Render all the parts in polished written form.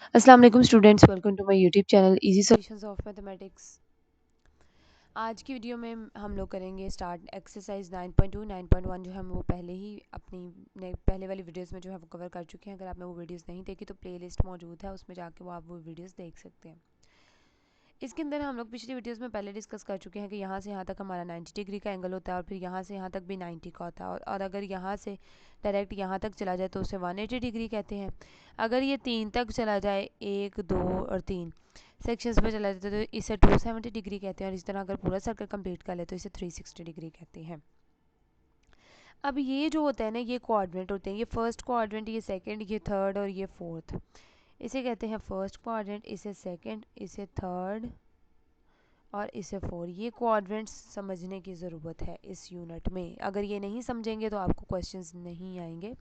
अस्सलाम वालेकुम students, welcome to my YouTube channel easy solutions of mathematics. आज की वीडियो में हम लोग करेंगे स्टार्ट एक्सरसाइज 9.2 9.1 जो हम वो पहले ही अपनी पहले वाली वीडियोस में जो है वो कवर कर चुके हैं। अगर आपने वो वीडियोस नहीं देखी तो प्लेलिस्ट मौजूद है, उसमें जाके वो आप वो वीडियोस देख सकते हैं। इसके अंदर हम लोग पिछली वीडियोस में पहले डिस्कस कर चुके हैं कि यहाँ से यहाँ तक हमारा 90 डिग्री का एंगल होता है और फिर यहाँ से यहाँ तक भी 90 का होता है और अगर यहाँ से डायरेक्ट यहाँ तक चला जाए तो उसे 180 डिग्री कहते हैं। अगर ये 3 तक चला जाए, 1 2 और 3 सेक्शंस में चला जाता है तो इसे 270 डिग्री कहते हैं और इस तरह अगर पूरा सर्कल कंप्लीट कर ले तो इसे 360 डिग्री कहते हैं। अब ये जो होता है ना, ये कोऑर्डिनेट होते हैं, ये फर्स्ट कोऑर्डिनेट, ये सेकंड, ये थर्ड और ये फोर्थ। इसे कहते हैं फर्स्ट कोऑर्डिनेट, इसे सेकंड, इसे थर्ड और इसे फोर। ये कोऑर्डिनेट्स समझने की ज़रूरत है इस यूनिट में। अगर ये नहीं समझेंगे तो आपको क्वेश्चंस नहीं आएंगे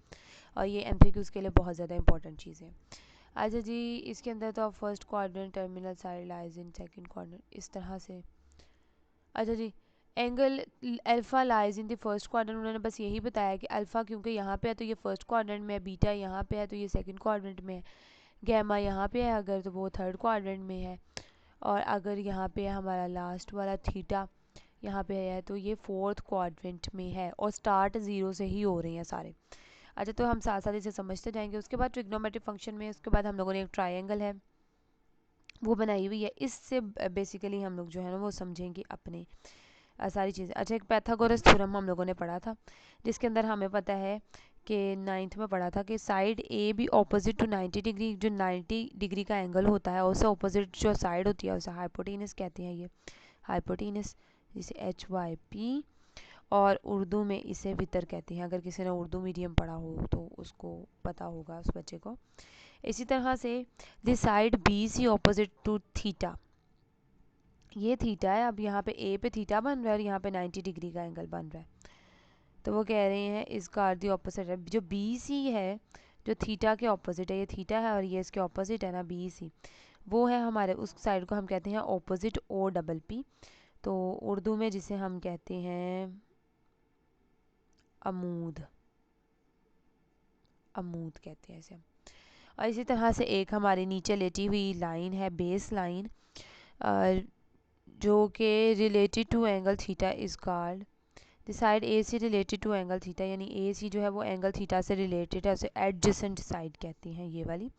और ये एमसीक्यूज़ के लिए बहुत ज़्यादा इंपॉर्टेंट चीज़ है। अच्छा जी, इसके अंदर तो first coordinate terminal side lies in second coordinate, इस तरह से। अच्छा जी, angle alpha lies in the first quadrant, उन्होंने बस यही बताया कि अल्फ़ा क्योंकि यहाँ पे है तो ये फर्स्ट क्वाड्रेंट में है, बीटा यहाँ पे है तो ये सेकंड क्वाड्रेंट में है, गैमा यहाँ पे है अगर तो वो थर्ड क्वाड्रेंट में है, और अगर यहाँ पे हमारा लास्ट वाला थीटा यहाँ पे है तो ये फोर्थ क्वाड्रेंट में है और स्टार्ट ज़ीरो से ही हो रहे हैं सारे। अच्छा, तो हम साथ साथ इसे समझते जाएंगे। उसके बाद ट्रिग्नोमेट्रिक फंक्शन में उसके बाद हम लोगों ने एक ट्राइंगल है वो बनाई हुई है, इससे बेसिकली हम लोग जो है ना वो समझेंगे अपने सारी चीज़ें। अच्छा, एक पैथागोरस थ्योरम हम लोगों ने पढ़ा था जिसके अंदर हमें पता है कि नाइन्थ में पढ़ा था कि side A B opposite to 90 degree, जो 90 डिग्री का एंगल होता है उससे ऑपोजिट जो साइड होती है उसे हाइपोटेनस कहते हैं। ये हाइपोटेनस जिसे HYP और उर्दू में इसे वितर कहते हैं। अगर किसी ने उर्दू मीडियम पढ़ा हो तो उसको पता होगा उस बच्चे को। इसी तरह से the side BC opposite to theta, ये थीटा है। अब यहाँ पे ए पे थीटा बन रहा है और यहाँ पे 90 डिग्री का एंगल बन रहा है, तो वो कह रहे हैं इसका अर्थ ऑपोजिट है। जो BC है जो थीटा के ऑपोजिट है, ये थीटा है और ये इसके ऑपोजिट है ना BC, वो है हमारे उस साइड को हम कहते हैं ऑपोजिट OPP। तो उर्दू में जिसे हम कहते हैं अमूद, अमूद कहते हैं इसे। और इसी तरह से एक हमारे नीचे लेटी हुई लाइन है बेस लाइन, जो कि related to angle theta is called the side AC related to angle theta, यानी AC जो है वो एंगल थीटा से रिलेटेड है, उसे एडजेसेंट साइड कहते हैं ये वाली,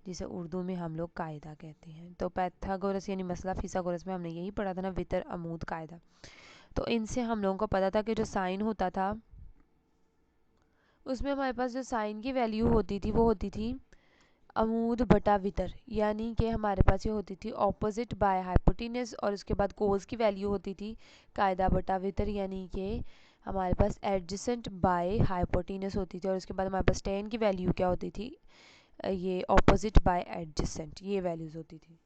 जिसे उर्दू में हम लोग कायदा कहते हैं। तो पैथागोरस यानी मसला फिसागोरस में हमने यही पढ़ा था ना, वितर अमूद कायदा। तो इनसे हम लोगों को पता था कि जो साइन होता था उसमें हमारे पास जो साइन की वैल्यू होती थी वो होती थी अमूद बटा वितर, यानी कि हमारे पास ये होती थी ऑपोजिट बाय हाइपोटेनस, और उसके बाद कोस की वैल्यू होती थी कायदा बटा वितर, यानी कि हमारे पास एडजेसेंट बाय हाइपोटेनस होती थी, और उसके बाद हमारे पास टेन की वैल्यू क्या होती थी, ये ऑपोजिट बाय एडजेसेंट, ये वैल्यूज़ होती थी।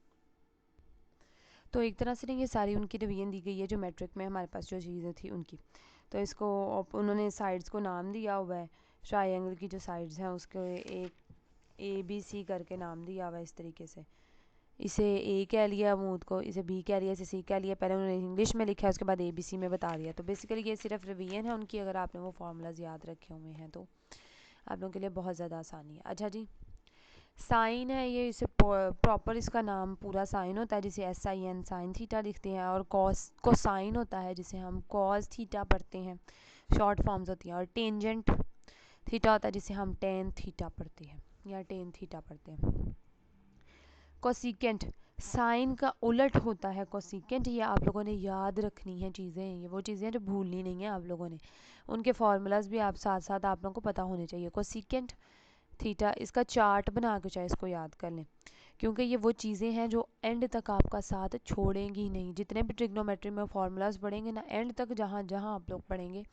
तो एक तरह से ना ये सारी उनकी डिवीजन दी गई है जो मैट्रिक में हमारे पास जो चीज़ें थी उनकी। तो इसको उन्होंने साइड्स को नाम दिया हुआ है, ट्रायंगल की जो साइड्स हैं उसको एक ABC करके नाम दिया हुआ है इस तरीके से। इसे A कह लिया अमूद को, इसे B कह लिया, इसे C कह लिया। पहले उन्होंने इंग्लिश में लिखा है उसके बाद ABC में बता दिया। तो बेसिकली ये सिर्फ रिवीजन है उनकी, अगर आपने वो फार्मूलाज याद रखे हुए हैं तो आप लोगों के लिए बहुत ज़्यादा आसानी है। अच्छा जी, साइन है ये, इसे प्रॉपर इसका नाम पूरा साइन होता है जिसे SIN साइन थीटा लिखते हैं, और कॉस कोसाइन होता है जिसे हम कॉस थीटा पढ़ते हैं, शॉर्ट फॉर्म्स होती हैं। और टेंजेंट थीटा होता है जिसे हम टेन थीटा पढ़ते हैं या टेन थीटा पढ़ते हैं। कोसिकेंट साइन का उलट होता है कोसिकेंट, ये आप लोगों ने याद रखनी है चीज़ें, ये वो चीज़ें जो भूलनी नहीं है आप लोगों ने। उनके फार्मूलाज भी आप साथ साथ आप लोगों को पता होने चाहिए। कोसिकेंट थीटा, इसका चार्ट बना के चाहे इसको याद कर लें, क्योंकि ये वो चीज़ें हैं जो एंड तक आपका साथ छोड़ेंगी नहीं। जितने भी ट्रिग्नोमेट्री में फार्मूलाज पढ़ेंगे ना, एंड तक जहाँ जहाँ आप लोग पढ़ेंगे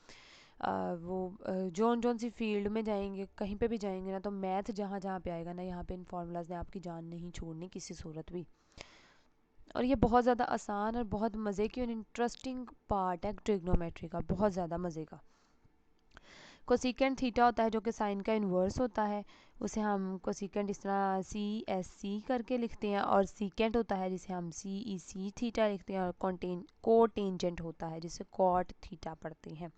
वो जोन जोन सी फील्ड में जाएंगे, कहीं पे भी जाएंगे ना, तो मैथ जहाँ जहाँ पे आएगा ना, यहाँ पे इन फार्मूलाज ने आपकी जान नहीं छोड़नी किसी सूरत भी। और ये बहुत ज़्यादा आसान और बहुत मज़े की और इंटरेस्टिंग पार्ट है ट्रिग्नोमेट्री का, बहुत ज़्यादा मज़े का। कोसिकेंट थीटा होता है जो कि साइन का इन्वर्स होता है, उसे हम कोसिकेंट इस तरह CSC करके लिखते हैं, और सीकेंट होता है जिसे हम CEC थीटा लिखते हैं, और कोटेंजेंट होता है जिसे कॉट थीटा पढ़ते हैं।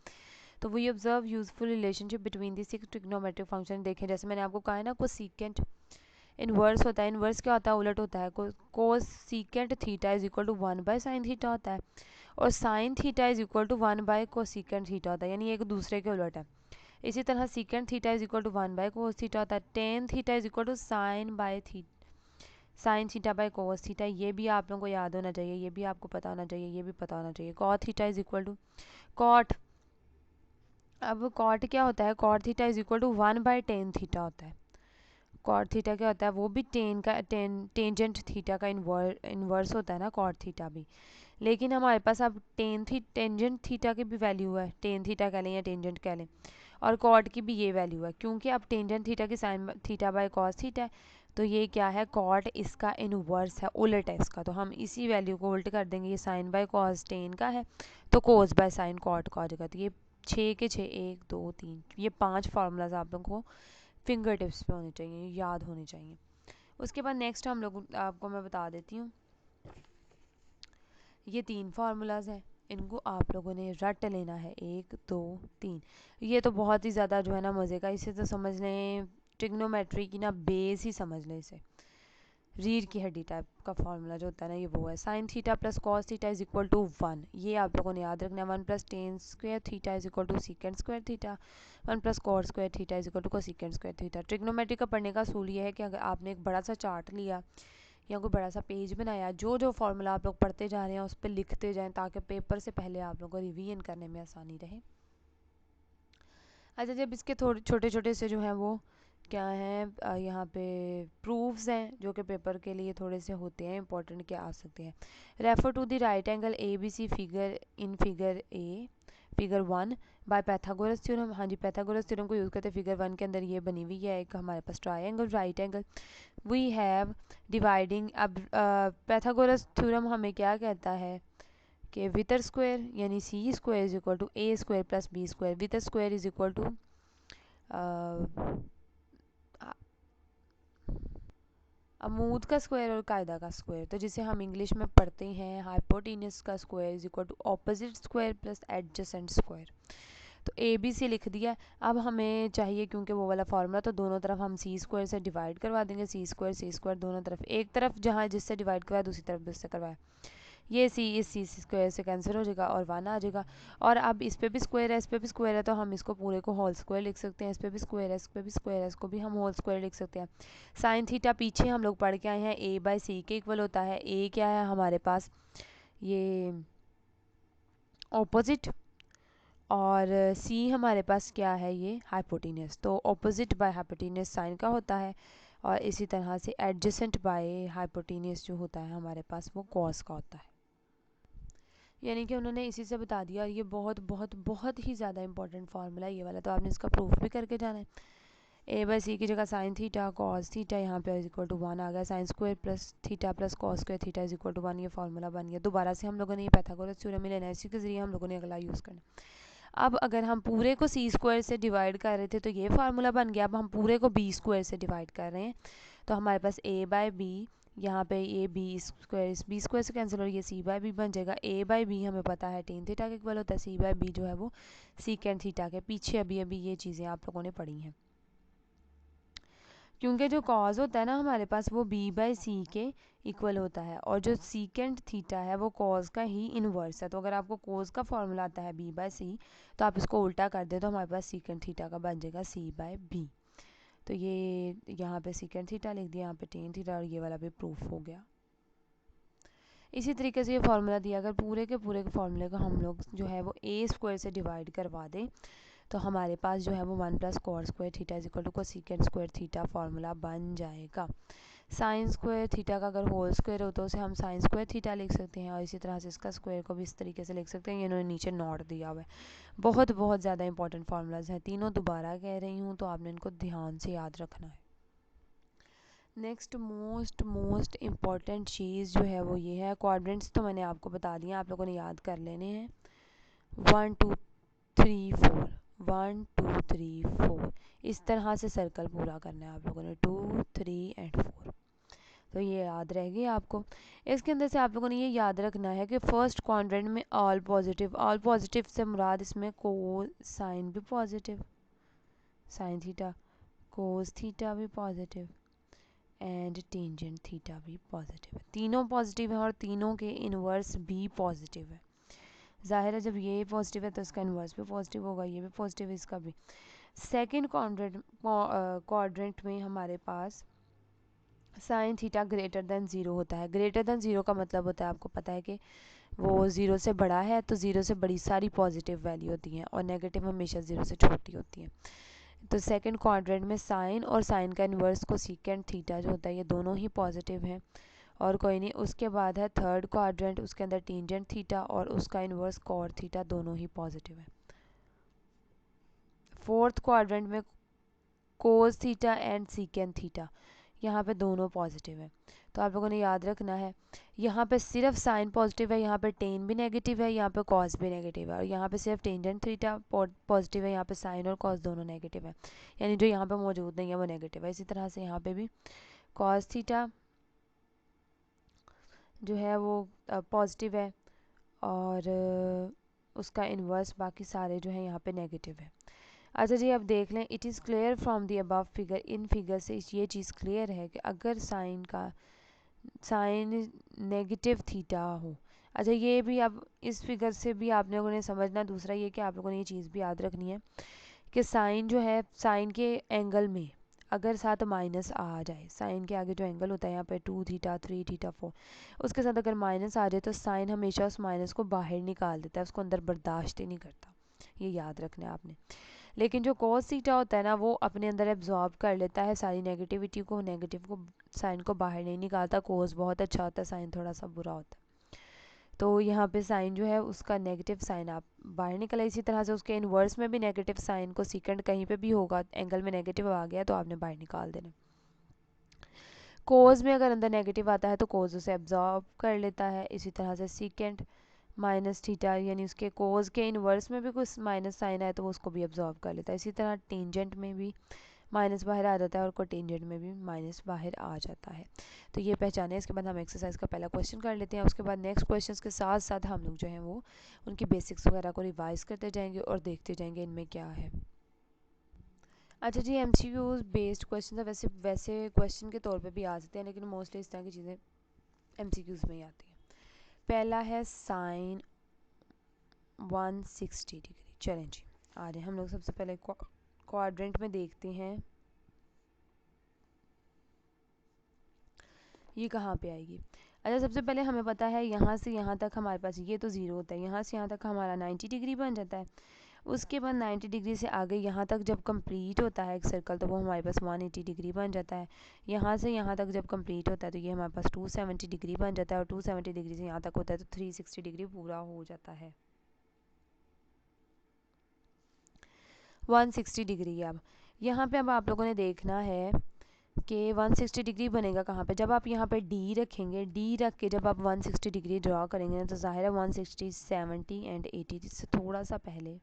तो we observe useful relationship between the six trigonometric function. देखें जैसे मैंने आपको कहा है ना, कोसिकेंट इन्वर्स होता है, इन्वर्स क्या होता है, उलट होता है, cosecant theta is equal to 1/sin theta होता है, और sine theta is equal to one by cosecant theta होता है, यानी एक दूसरे के उलट है। इसी तरह secant theta is equal to one by cos theta होता है, tan theta is equal to sine theta by cos theta. ये भी आप लोगों को याद होना चाहिए, ये भी आपको पता होना चाहिए, ये भी पता होना चाहिए। Cot theta is equal to cot, अब कॉट क्या होता है, cot theta is equal to 1/tan theta होता है। कॉट थीटा क्या होता है, वो भी टेंजेंट थीटा का इन्वर्स होता है ना कॉट थीटा भी। लेकिन हमारे पास अब टेंजेंट थीटा की भी वैल्यू है, टेन थीटा कह लें या टेंजेंट कह लें, और कॉट की भी ये वैल्यू है, क्योंकि अब टेंजेंट थीटा की sign theta by cos theta है, तो ये क्या है, कॉट इसका इनवर्स है, उलट है इसका, तो हम इसी वैल्यू को उल्ट कर देंगे। ये साइन बाय कॉस टेन का है तो कोस बाय साइन कॉट का हो जाएगा। तो ये 6 के 6, 1 2 3, ये 5 फार्मूलाज आप लोगों को फिंगर टिप्स पे होने चाहिए, याद होने चाहिए। उसके बाद नेक्स्ट हम लोग आपको मैं बता देती हूँ, ये 3 फार्मूलाज हैं, इनको आप लोगों ने रट लेना है, 1 2 3। ये तो बहुत ही ज़्यादा जो है ना मज़े का, इसे तो समझ लें ट्रिग्नोमेट्री की ना बेस ही समझ लें इसे, रीढ़ की हड्डी टाइप का फार्मूला जो होता है ना, ये वो है। Sine theta plus cos theta is equal to 1, ये आप लोगों ने याद रखना है। 1 plus tan square theta is equal to secant square theta, 1 plus cos square theta is equal to cosecant square theta. Trigonometry का पढ़ने का असूल ये है कि अगर आपने एक बड़ा सा चार्ट लिया या कोई बड़ा सा पेज बनाया, जो जो फार्मूला आप लोग पढ़ते जा रहे हैं उस पर लिखते जाएं, ताकि पेपर से पहले आप लोगों को रिवीजन करने में आसानी रहे। अच्छा, जब इसके थोड़े छोटे छोटे से जो हैं वो क्या हैं, यहाँ पे प्रूफ्स हैं जो कि पेपर के लिए थोड़े से होते हैं इंपॉर्टेंट, क्या आ सकते हैं। Refer to the right angle A B C figure in figure 1 by Pythagoras theorem. हाँ जी, पैथागोरस थ्योरम को यूज़ करते फिगर 1 के अंदर ये बनी हुई है एक हमारे पास triangle right angle. We have dividing, अब पैथागोरस थ्योरम हमें क्या कहता है कि वितर स्क्वायर यानी C square is equal to A square plus B square, वितर स्क्वायर इज इक्वल टू अमूद का स्क्वायर और कायदा का स्क्वायर, तो जिसे हम इंग्लिश में पढ़ते हैं हाइपोटेन्यूज का square is equal to opposite square plus adjacent square. तो ए बी सी लिख दिया। अब हमें चाहिए क्योंकि वो वाला फार्मूला, तो दोनों तरफ हम सी स्क्वायर से डिवाइड करवा देंगे, सी स्क्वायर दोनों तरफ, एक तरफ जहाँ जिससे डिवाइड करवाया दूसरी तरफ जिससे करवाया, ये सी इस सी स्क्वायर से कैंसिल हो जाएगा और 1 आ जाएगा। और अब इस पे भी स्क्वायर है, इस पे भी स्क्वायर है, तो हम इसको पूरे को होल स्क्वायर लिख सकते हैं। इस पे भी स्क्वायर है, इस पे भी स्क्वायर है, इसको भी हम होल स्क्वायर लिख सकते हैं। साइन थीटा पीछे हम लोग पढ़ के आए हैं ए बाय सी के इक्वल होता है। ए क्या है हमारे पास, ये ऑपोजिट, और सी हमारे पास क्या है, ये हाइपोटेन्यूज। तो ऑपोजिट बाय हाइपोटेन्यूज साइन का होता है, और इसी तरह से एडजेसेंट बाय हाइपोटेन्यूज जो होता है हमारे पास वो कॉस का होता है। यानी कि उन्होंने इसी से बता दिया, और ये बहुत बहुत बहुत ही ज़्यादा इंपॉर्टेंट फार्मूला है ये वाला, तो आपने इसका प्रूफ भी करके जाना है। ए बाई सी की जगह साइन थीटा कॉस थीटा, यहाँ पे इज इक्वल टू 1 आ गया, sine square plus theta plus cos square theta is equal to 1, ये फार्मूला बन गया। दोबारा से हम लोगों ने ये पैथागोरस थ्योरम लेना है, इसी के जरिए हम लोगों ने अगला यूज़ करना। अब अगर हम पूरे को सी स्क्वायर से डिवाइड कर रहे थे तो ये फार्मूला बन गया। अब हम पूरे को बी स्क्वायर से डिवाइड कर रहे हैं, तो हमारे पास ए बाय बी, यहाँ पे ये बी स्क्वायर से कैंसिल और ये सी बाय बी बन जाएगा। ए बाय बी हमें पता है टेन थीटा के इक्वल होता है, सी बाय बी जो है वो सीकेंड थीटा के, पीछे अभी अभी ये चीज़ें आप लोगों ने पढ़ी हैं। क्योंकि जो कॉज होता है ना हमारे पास वो बी बाय सी के इक्वल होता है, और जो सीकेंड थीटा है वो कॉज का ही इनवर्स है। तो अगर आपको कॉज का फॉर्मूला आता है बी बाय सी, तो आप इसको उल्टा कर दे तो हमारे पास सीकेंड थीटा का बन जाएगा सी बाय बी। तो ये यहाँ पे सीकेंड थीटा लिख दिया, यहाँ पे टेन थीटा, और ये वाला भी प्रूफ हो गया। इसी तरीके से ये फार्मूला दिया, अगर पूरे के फार्मूले को हम लोग जो है वो ए स्क्वायर से डिवाइड करवा दें, तो हमारे पास जो है वो 1 plus cos square theta is equal to cosecant square theta formula बन जाएगा। साइन स्क्वायर थीटा का अगर होल स्क्वायर हो तो उसे हम साइन स्क्वायर थीटा लिख सकते हैं, और इसी तरह से इसका स्क्वायर को भी इस तरीके से लिख सकते हैं। इन्होंने नीचे नोट दिया हुआ है। बहुत बहुत ज़्यादा इंपॉर्टेंट फार्मूलाज हैं, तीनों दोबारा कह रही हूँ, तो आपने इनको ध्यान से याद रखना है। नेक्स्ट मोस्ट इम्पॉर्टेंट चीज़ जो है वो ये है, क्वाड्रेंट्स तो मैंने आपको बता दिया, आप लोगों ने याद कर लेने हैं। 1 2 3 4, 1 2 3 4, इस तरह से सर्कल पूरा करना है आप लोगों ने, 2 3 एंड 4। तो ये याद रहेगी आपको। इसके अंदर से आप लोगों ने ये याद रखना है कि फर्स्ट क्वाड्रेंट में ऑल पॉजिटिव से मुराद इसमें को साइन भी positive, sine theta, cos theta भी पॉजिटिव, एंड टेंजेंट थीटा भी पॉजिटिव है। तीनों पॉजिटिव है और तीनों के इन्वर्स भी पॉजिटिव है। जाहिर है जब ये पॉजिटिव है तो इसका इन्वर्स भी पॉजिटिव होगा, ये भी पॉजिटिव है, इसका भी। सेकेंड क्वाड्रेंट में हमारे पास sine theta greater than zero होता है। ग्रेटर देन ज़ीरो का मतलब होता है, आपको पता है कि वो ज़ीरो से बड़ा है, तो ज़ीरो से बड़ी सारी पॉजिटिव वैल्यू होती हैं और नेगेटिव हमेशा ज़ीरो से छोटी होती हैं। तो सेकंड क्वाड्रेंट में साइन और साइन का इन्वर्स को सीकेंट थीटा जो होता है, ये दोनों ही पॉजिटिव हैं और कोई नहीं। उसके बाद है थर्ड क्वाड्रेंट, उसके अंदर टेंजेंट थीटा और उसका इन्वर्स कॉट थीटा, दोनों ही पॉजिटिव है। फोर्थ क्वाड्रेंट में cos theta and secant theta, यहाँ पे दोनों पॉजिटिव है। तो आप लोगों ने याद रखना है, यहाँ पे सिर्फ साइन पॉजिटिव है, यहाँ पे टेन भी नेगेटिव है, यहाँ पे कॉस भी नेगेटिव है, और यहाँ पे सिर्फ टेंजेंट थीटा पॉजिटिव है, यहाँ पे साइन और कॉस दोनों नेगेटिव है, यानी जो यहाँ पे मौजूद नहीं है वो नेगेटिव है। इसी तरह से यहाँ पे भी कॉस थीटा जो है वो पॉजिटिव है और उसका इन्वर्स बाकी सारे जो है यहाँ पे नेगेटिव है। अच्छा जी, अब देख लें, it is clear from the above figure, in figure से ये चीज़ क्लियर है कि अगर साइन नेगेटिव थीटा हो। अच्छा, ये भी अब इस फिगर से भी आप लोगों ने समझना, दूसरा ये कि आप लोगों ने ये चीज़ भी याद रखनी है कि साइन जो है, साइन के एंगल में अगर साथ माइनस आ जाए, साइन के आगे जो एंगल होता है यहाँ पे 2 थीटा 3 थीटा 4, उसके साथ अगर माइनस आ जाए तो साइन हमेशा उस माइनस को बाहर निकाल देता है, उसको अंदर बर्दाश्त ही नहीं करता। ये याद रखना है आपने। लेकिन जो कॉस थीटा होता है ना, वो अपने अंदर एब्जॉर्ब कर लेता है सारी नेगेटिविटी को, नेगेटिव को, साइन को बाहर नहीं निकालता। कॉस बहुत अच्छा होता है, साइन थोड़ा सा बुरा होता है। तो यहाँ पे साइन जो है उसका नेगेटिव साइन आप बाहर निकला। इसी तरह से उसके इन्वर्स में भी नेगेटिव साइन को सीकेंड कहीं पे भी होगा, एंगल में नेगेटिव आ गया तो आपने बाहर निकाल देना। कोस में अगर अंदर नेगेटिव आता है तो कोस उसे एब्जॉर्ब कर लेता है। इसी तरह से सीकेंड माइनस थीटा, यानी उसके कोस के इन्वर्स में भी कुछ माइनस साइन आए तो वो उसको भी एब्जॉर्ब कर लेता है। इसी तरह टेंजेंट में भी माइनस बाहर आ जाता है और कोटेंजेंट में भी माइनस बाहर आ जाता है। तो ये पहचाने। इसके बाद हम एक्सरसाइज का पहला क्वेश्चन कर लेते हैं, उसके बाद नेक्स्ट क्वेश्चंस के साथ साथ हम लोग जो हैं वो उनकी बेसिक्स वगैरह को रिवाइज करते जाएंगे और देखते जाएंगे इनमें क्या है। अच्छा जी, एमसीक्यूज बेस्ड क्वेश्चन है, वैसे वैसे क्वेश्चन के तौर पे भी आ सकते हैं, लेकिन मोस्टली इस तरह की चीज़ें एमसीक्यूज में ही आती हैं। पहला है साइन 160 डिग्री। चलें जी, आ रहे हैं हम लोग सबसे पहले क्वाड्रेंट में देखते हैं ये कहाँ पे आएगी। अच्छा, सबसे पहले हमें पता है यहाँ से यहाँ तक हमारे पास ये तो ज़ीरो होता है, यहाँ से यहाँ तक हमारा 90 डिग्री बन जाता है। उसके बाद 90 डिग्री से आगे यहाँ तक जब कंप्लीट होता है एक सर्कल तो वो हमारे पास 180 डिग्री बन जाता है। यहाँ से यहाँ तक जब कंप्लीट होता है तो ये हमारे पास 270 डिग्री बन जाता है, और 270 डिग्री से यहाँ तक होता है तो 360 डिग्री पूरा हो जाता है। 160 डिग्री। अब यहाँ पे अब आप लोगों ने देखना है कि 160 डिग्री बनेगा कहाँ पे। जब आप यहाँ पे डी रखेंगे, डी रख के जब आप 160 डिग्री ड्रॉ करेंगे ना, तो ज़ाहिर है 160 70 एंड 80 से थोड़ा सा पहले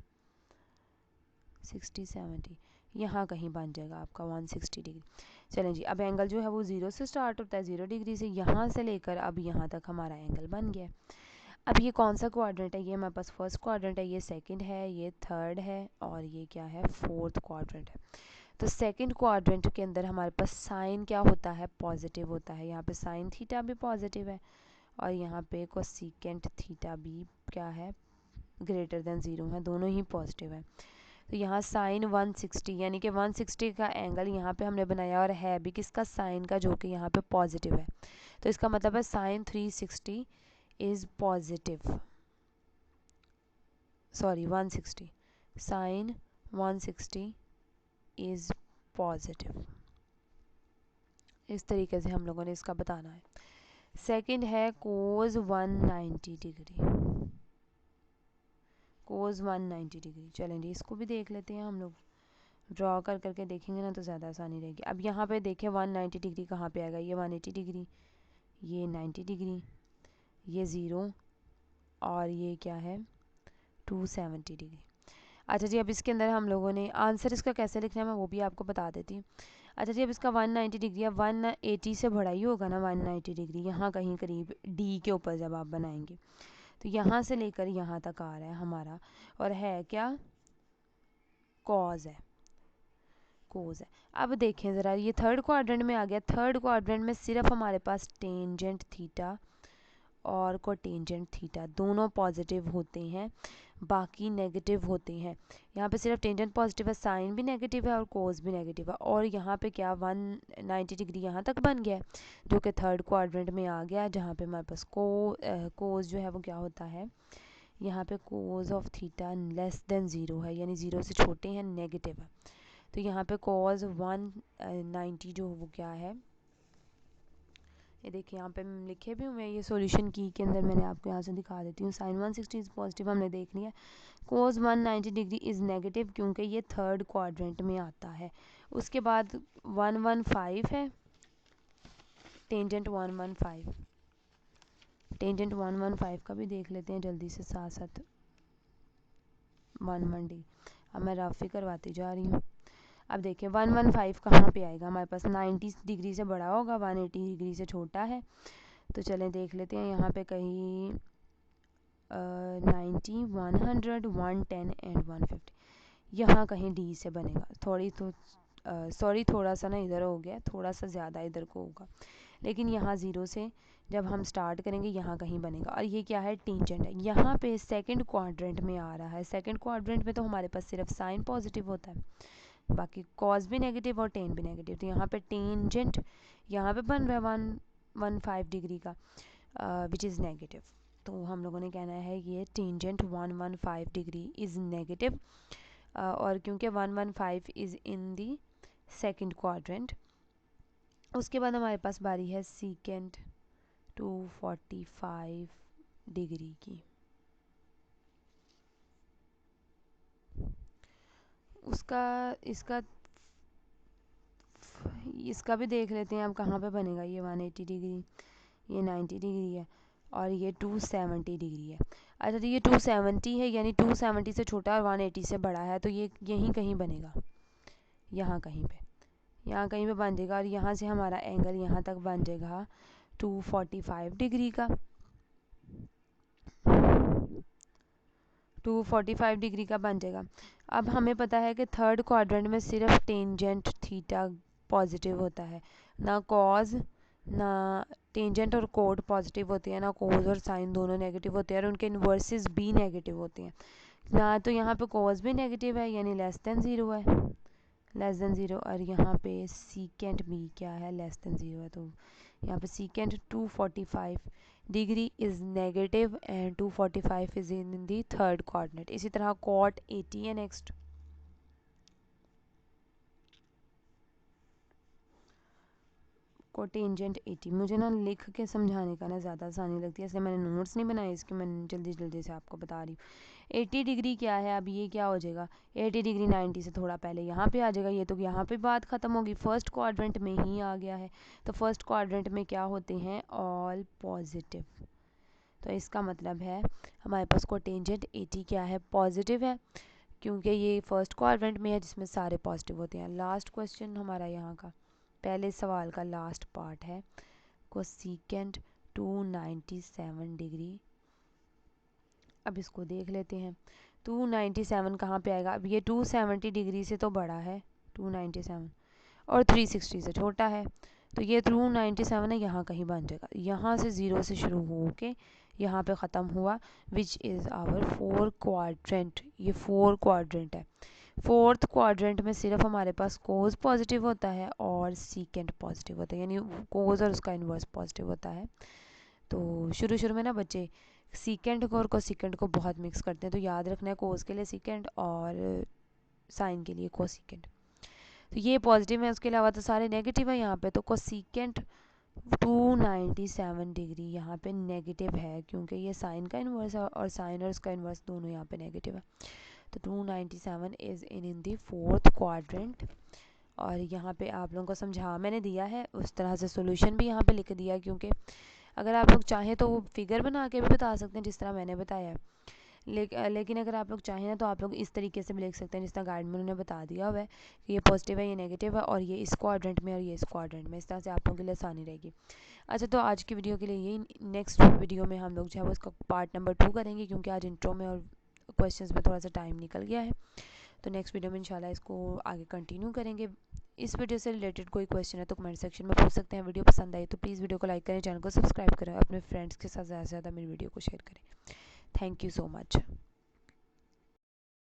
60 70 यहाँ कहीं बन जाएगा आपका 160 डिग्री। चलें जी, अब एंगल जो है वो ज़ीरो से स्टार्ट होता है, 0 डिग्री से, यहाँ से लेकर अब यहाँ तक हमारा एंगल बन गया। अब ये कौन सा क्वाड्रेंट है, ये हमारे पास फर्स्ट क्वाड्रेंट है, ये सेकंड है, ये थर्ड है, और ये क्या है, फोर्थ क्वाड्रेंट है। तो सेकंड क्वाड्रेंट के अंदर हमारे पास साइन क्या होता है, पॉजिटिव होता है। यहाँ पे साइन थीटा भी पॉजिटिव है और यहाँ पे कोसेकेंट थीटा भी क्या है, ग्रेटर देन ज़ीरो है, दोनों ही पॉजिटिव है। तो यहाँ साइन 160 यानी कि 160 का एंगल यहाँ पे हमने बनाया और है भी किसका, साइन का, जो कि यहाँ पे पॉजिटिव है। तो इसका मतलब है sine 360 is positive, sorry 160, sine 160 is positive. इस तरीके से हम लोगों ने इसका बताना है। सेकंड है कोस 190 डिग्री, कोस 190 डिग्री। चलें जी, इसको भी देख लेते हैं हम लोग, ड्रॉ कर करके देखेंगे ना तो ज़्यादा आसानी रहेगी। अब यहाँ पे देखें 190 डिग्री कहाँ पे आएगा, ये 180 डिग्री, ये 90 डिग्री, ये ज़ीरो, और ये क्या है 270 डिग्री। अच्छा जी, अब इसके अंदर हम लोगों ने आंसर इसका कैसे लिखना है मैं वो भी आपको बता देती हूँ। अच्छा जी, अब इसका 190 डिग्री, अब 180 से बड़ा ही होगा ना 190 डिग्री, यहाँ कहीं करीब डी के ऊपर जब आप बनाएंगे तो यहाँ से लेकर यहाँ तक आ रहा है हमारा, और है क्या, कॉज है। कोज है। अब देखें ज़रा, ये थर्ड क्वाड्रेंट में आ गया। थर्ड क्वाड्रेंट में सिर्फ हमारे पास टेंजेंट थीटा और कोटेंजेंट थीटा दोनों पॉजिटिव होते हैं, बाकी नेगेटिव होते हैं। यहाँ पे सिर्फ टेंजेंट पॉजिटिव है, साइन भी नेगेटिव है और कोस भी नेगेटिव है। और यहाँ पे क्या 190 डिग्री यहाँ तक बन गया है, जो कि थर्ड क्वाड्रेंट में आ गया, जहाँ पे हमारे पास कोस जो है वो क्या होता है, यहाँ पे cos of theta less than zero है, यानी ज़ीरो से छोटे हैं, नेगेटिव है। तो यहाँ पे कोस 190 जो वो क्या है, ये देखिए यहाँ पे लिखे भी हुए हैं, ये सॉल्यूशन की के अंदर मैंने आपको यहाँ से दिखा देती हूँ। साइन 160 इज़ पॉजिटिव हमने देख लिया, कोस 190 डिग्री इज़ नेगेटिव क्योंकि ये थर्ड क्वाड्रेंट में आता है। उसके बाद 115 है, टेंजेंट 115, टेंजेंट 115 का भी देख लेते हैं जल्दी से साथ साथ। 1 अब मैं रफ ही करवाती जा रही हूँ। अब देखिए 115 कहाँ पे आएगा, हमारे पास 90 डिग्री से बड़ा होगा, 180 डिग्री से छोटा है। तो चलें देख लेते हैं यहाँ पे कहीं 90, 100, 110 एंड 150, यहाँ कहीं डी से बनेगा। सॉरी थोड़ा सा ना इधर हो गया, थोड़ा सा ज़्यादा इधर को होगा, लेकिन यहाँ ज़ीरो से जब हम स्टार्ट करेंगे यहाँ कहीं बनेगा। और ये क्या है, टेंजेंट है, यहाँ पे सेकंड क्वाड्रेंट में आ रहा है। सेकंड क्वाड्रेंट में तो हमारे पास सिर्फ साइन पॉजिटिव होता है, बाकी कॉस भी नेगेटिव और टेन भी नेगेटिव। तो यहाँ पे टेंजेंट यहाँ पे बन रहा है 115 डिग्री का, विच इज़ नेगेटिव। तो हम लोगों ने कहना है ये टेंजेंट 115 डिग्री इज़ नेगेटिव, और क्योंकि 115 is in the second quadrant. उसके बाद हमारे पास बारी है सीकेंट 245 डिग्री की। इसका भी देख लेते हैं अब कहाँ पे बनेगा। ये 180 डिग्री, ये 90 डिग्री है और ये 270 डिग्री है। अच्छा, तो ये 270 है, यानी 270 से छोटा और 180 से बड़ा है, तो ये यहीं कहीं बनेगा, यहाँ कहीं पे बन जाएगा। और यहाँ से हमारा एंगल यहाँ तक बन जाएगा 245 डिग्री का, 245 डिग्री का बन जाएगा। अब हमें पता है कि थर्ड क्वाड्रेंट में सिर्फ टेंजेंट थीटा पॉजिटिव होता है, ना कॉज ना टेंजेंट और कोड पॉजिटिव होते हैं, ना कोज और साइन दोनों नेगेटिव होते हैं, और उनके इन्वर्सेस भी नेगेटिव होते हैं। ना तो यहाँ पे कोज भी नेगेटिव है, यानी लेस देन ज़ीरो है, लेस देन ज़ीरो। और यहाँ पे सीकेंट भी क्या है, लेस देन ज़ीरो है। तो यहाँ पे secant 245 degree is negative and 245 is in the third coordinate. इसी तरह कॉट 80 है नेक्स्ट। कोटेंजेंट 80 मुझे ना लिख के समझाने का ना ज़्यादा आसानी लगती है, इसलिए मैंने नोट्स नहीं बनाए इसके, मैं जल्दी जल्दी से आपको बता रही हूँ। 80 डिग्री क्या है, अब ये क्या हो जाएगा, 80 डिग्री 90 से थोड़ा पहले यहाँ पे आ जाएगा। ये तो यहाँ पे बात ख़त्म होगी, फर्स्ट क्वाड्रेंट में ही आ गया है। तो फर्स्ट क्वाड्रेंट में क्या होते हैं, ऑल पॉजिटिव। तो इसका मतलब है हमारे पास कोटेंजेंट 80 क्या है, पॉजिटिव है, क्योंकि ये फर्स्ट क्वाड्रेंट में है जिसमें सारे पॉजिटिव होते हैं। लास्ट क्वेश्चन हमारा यहाँ का पहले सवाल का लास्ट पार्ट है, कोसेकेंट 297 डिग्री। अब इसको देख लेते हैं, 297 कहाँ पे आएगा। अब ये 270 डिग्री से तो बड़ा है 297, और 360 से छोटा है, तो ये 297 है, यहाँ कहीं बन जाएगा। यहाँ से ज़ीरो से शुरू हो के यहाँ पे ख़त्म हुआ, which is our four quadrant. ये फोर क्वाड्रेंट है। फोर्थ क्वाड्रेंट में सिर्फ हमारे पास कोज पॉजिटिव होता है और सीकेंट पॉजिटिव होता है, यानी कोज और उसका इन्वर्स पॉजिटिव होता है। तो शुरू में ना बच्चे सीकेंट को और कोसेकेंट को बहुत मिक्स करते हैं, तो याद रखना है कोज के लिए सीकेंट और साइन के लिए कोसेकेंट। तो ये पॉजिटिव है, उसके अलावा तो सारे नेगेटिव है यहाँ पे। तो कोसेकेंट 297 डिग्री यहाँ पे नेगेटिव है, क्योंकि ये साइन का इन्वर्स है और साइन और उसका इन्वर्स दोनों यहाँ पे नेगेटिव है। तो 297 is in the fourth quadrant. और यहाँ पे आप लोगों को समझा मैंने दिया है, उस तरह से सॉल्यूशन भी यहाँ पे लिख दिया, क्योंकि अगर आप लोग चाहें तो वो फिगर बना के भी बता सकते हैं जिस तरह मैंने बताया है, लेकिन अगर आप लोग चाहें ना तो आप लोग इस तरीके से भी लिख सकते हैं जिस तरह गाइड में उन्होंने बता दिया हुआ है कि ये पॉजिटिव है, ये नेगेटिव है, और ये इस क्वाड्रेंट में और ये इस क्वाड्रेंट में। इस तरह से आप लोगों के लिए आसानी रहेगी। अच्छा, तो आज की वीडियो के लिए यही, नेक्स्ट वीडियो में हम लोग जो है वो इसका पार्ट नंबर 2 करेंगे, क्योंकि आज इंट्रो में और क्वेश्चंस में थोड़ा सा टाइम निकल गया है। तो नेक्स्ट वीडियो में इंशाल्लाह इसको आगे कंटिन्यू करेंगे। इस वीडियो से रिलेटेड कोई क्वेश्चन है तो कमेंट सेक्शन में पूछ सकते हैं। वीडियो पसंद आई तो प्लीज़ वीडियो को लाइक करें, चैनल को सब्सक्राइब करें, अपने फ्रेंड्स के साथ ज़्यादा से ज़्यादा मेरी वीडियो को शेयर करें। Thank you so much.